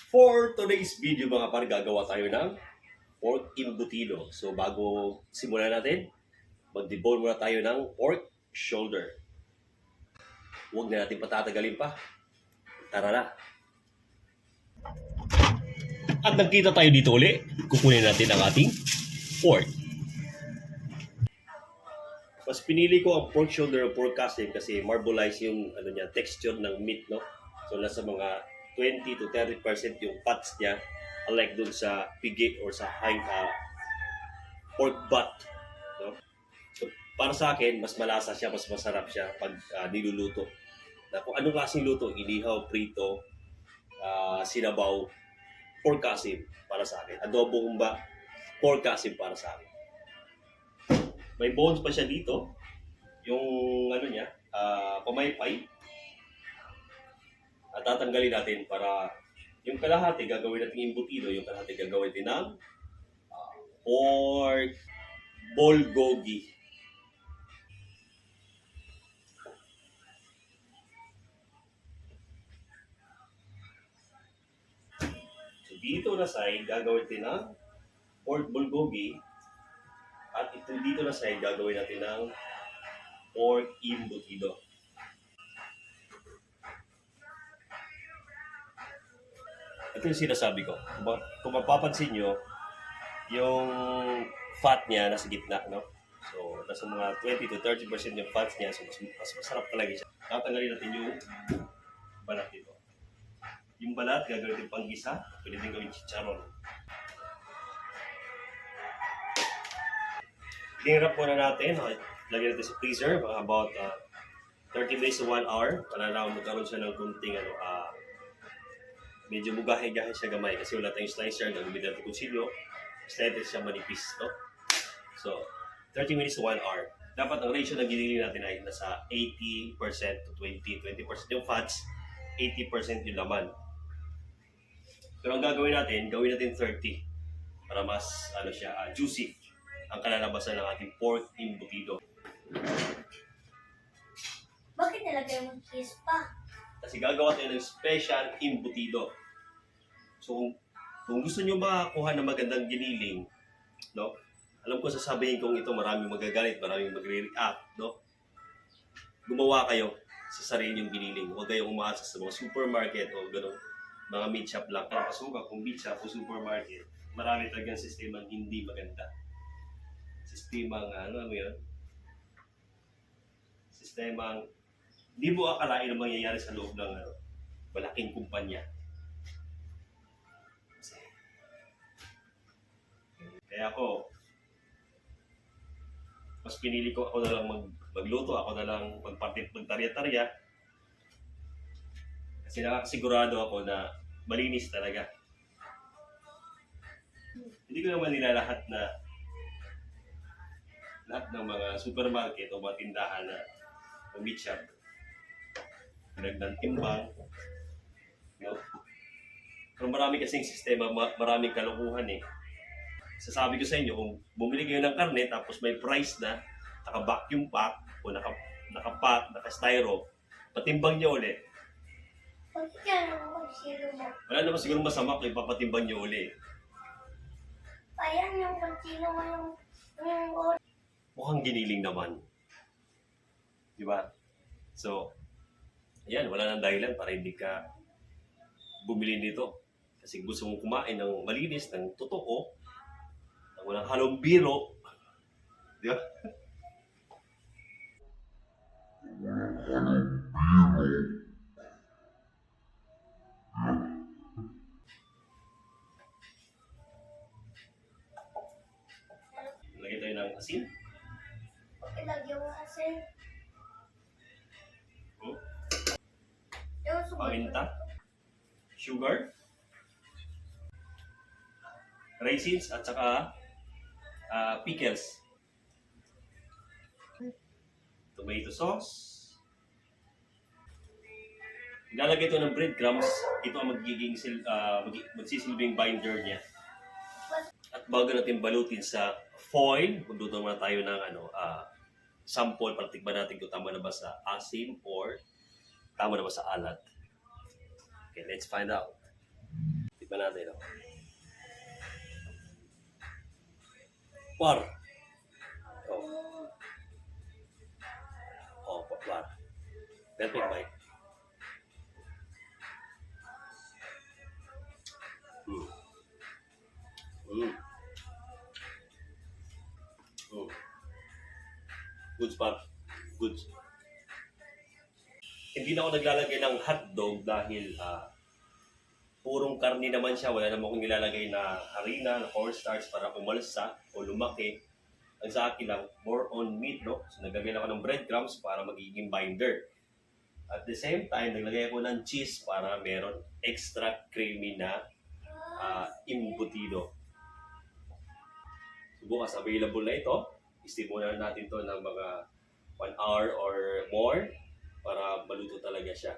For today's video mga par, gagawa tayo ng pork embutido. So bago simulan natin, mag-debone muna tayo ng pork shoulder. Huwag na natin patatagalin pa. Tara na! At nagkita tayo dito uli, kukunin natin ang ating pork. Mas pinili ko ang pork shoulder o pork casing kasi marbleize yung texture ng meat, no? So nasa mga 20 to 30% yung fats niya, unlike dun sa pigi or sa pork butt, no? So para sa akin, mas malasa siya, mas masarap siya pag niluluto. Na kung anong klaseng luto, inihaw, prito, sinabaw, pork casing para sa akin. Adobo humba, pork casing para sa akin. May bones pa siya dito. Yung pamaypay. At tatanggalin natin para yung kalahati gagawin natin embutido, yung kalahati gagawin natin ng pork bulgogi. So dito na side gagawin natin ng pork bulgogi. At ito dito na side, gagawin natin ng pork embutido. Ito yung sinasabi ko. Kung mapapansin nyo, yung fat niya nasa gitna, no? So, nasa mga 20 to 30% yung fats niya. So, mas masarap talaga siya. Tatanggalin natin yung balat dito. Yung balat, gagawin natin panggisa. Pwede din gawin chicharon. Hinirap muna natin. Lagyan natin sa freezer. About 30 minutes to 1 hour. Para lang magkaroon siya ng kunting medyo mugahe-gahe siya gamay. Kasi wala tayong slicer. Gagawin natin kutsilyo. Slider siya manipis. No? So, 30 minutes to 1 hour. Dapat ang ratio na giniling natin ay nasa 80% to 20%. 20% yung fats, 80% yung laman. Pero ang gagawin natin, gawin natin 30 para mas juicy ang kalalabasan ng ating pork embutido. Bakit nilagay mo cheese pa? Kasi gagawa tayo ng special embutido. So, kung gusto nyo makakuha ng magandang giniling, no? Alam ko sasabihin kong ito, maraming magagalit, maraming magre-react, no? Gumawa kayo sa sarili yung giniling. Huwag kayong umaasa sa mga supermarket o gano'ng mga meat shop lang. Kaya kasuka kung meat shop o supermarket, marami talagang sistemang hindi maganda. Sistemang, sistemang, di mo akalain ang mangyayari sa loob ng malaking kumpanya. Kaya ako, mas pinili ko ako na lang magluto, ako na lang magtarya-tarya. Kasi nakakasigurado ako na malinis talaga. Hindi ko naman nila lahat ng mga supermarket o mga tindahan na meat shop. Nagdang timbang. No? Pero marami kasing sistema, maraming kalokohan eh. Sasabi ko sa inyo, kung bumili kayo ng karne tapos may price na, naka-vacuum pack o naka-pack, naka-styro, patimbang nyo ulit. Bakit kaya naman silo mo? Wala naman siguro masama kung ipapatimbang nyo ulit. Ayan yung konsilo mo yung Mukhang giniling naman. Di ba? So, ayan, wala nang dahilan para hindi ka bumili nito. Kasi gusto mong kumain ng malinis, ng totoo, ng walang halong biro. Di ba? Lagyan tayo ng asin. ilagyan mo kasi. Paminta. Sugar. Raisins at saka pickles. Tomato sauce. Ilalagay ito ng breadcrumbs. Ito ang magsisilbing binder niya. At bago natin balutin sa foil, magluto muna tayo ng sample para tikman natin kung tama na ba sa asim or tama na ba sa alat. Okay, let's find out. Tignan natin, no? Par. Oh, par. Perfect bite. Mm. Mm. Mm. Good par. Good. Hindi na ako naglalagay ng hotdog dahil purong karni naman siya. Wala naman akong nilalagay na harina, na cornstarch para pumalsa o lumaki. Ang sa akin lang, more on meat, no? So, naglagay ako ng breadcrumbs para magiging binder. At the same time, naglagay ako ng cheese para meron extra creamy na imbutido. So, bukas available na ito. I-steam muna natin to ng mga 1 hour or more para maluto talaga siya.